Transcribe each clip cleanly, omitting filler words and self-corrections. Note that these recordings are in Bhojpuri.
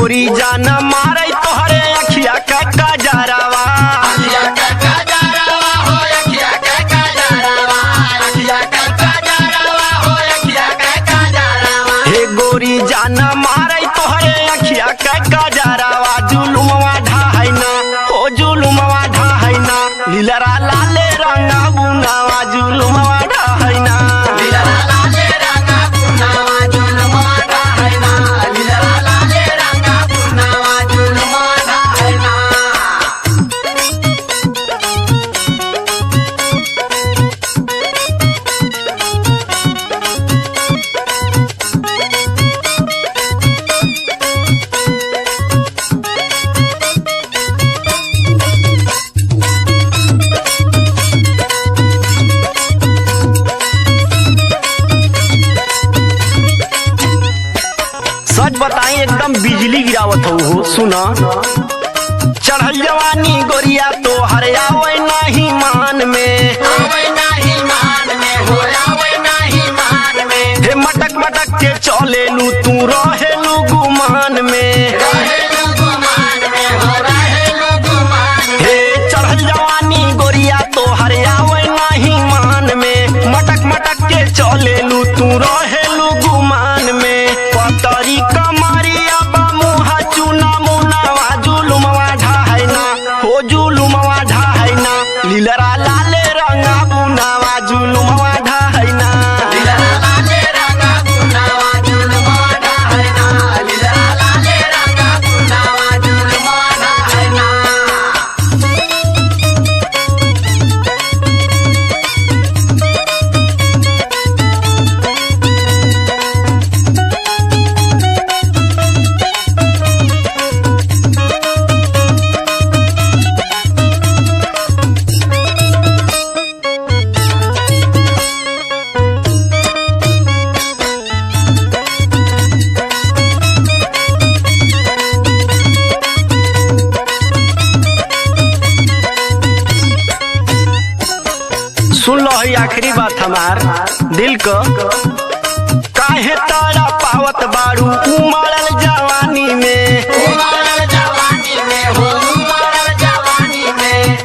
गोरी जान मारे तोहरे अखिया का कजरावा हे गोरी जान मारे तोहरे अखिया का कजरावा जुलुमवा ढाई ना ओ जुलुमवा ढाई ना लीलरा लाले रंगा बुनावा जुलुमवा ढाई ना सच बताई एकदम बिजली गिरावत हो सुना चढ़ल जवानी गोरिया तो हरे आवे नहीं मान में हे मटक मटक के चले लू तू रहे लू गुमान में हे चढ़ल जवानी गोरिया तो हरे आवे नहीं मान में मटक मटक के चले लू तू रहे लू गुमान में पतरी कमरिया मुहा चुना मुनावा जुलुमवा ढाई ना हो जुलुमवा ढाई ना लीलरा लाले रंगा बुनावा जुलुमवा ढाई ना सुन लो ही आखिरी बात हमार दिल को काहे तारा पावत बारू उमड़ल जवानी में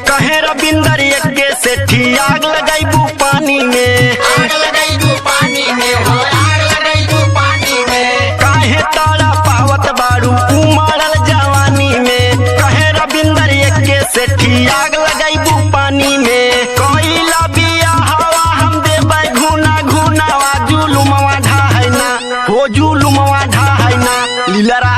कहे रविंदर के सेठी आग लगाईबू पानी में काहे तारा पावत बारू उमड़ल जवानी में कहे रविंदर के सेठी आग लगाईबू पानी में जुलुमवा ढाई ना लीलरा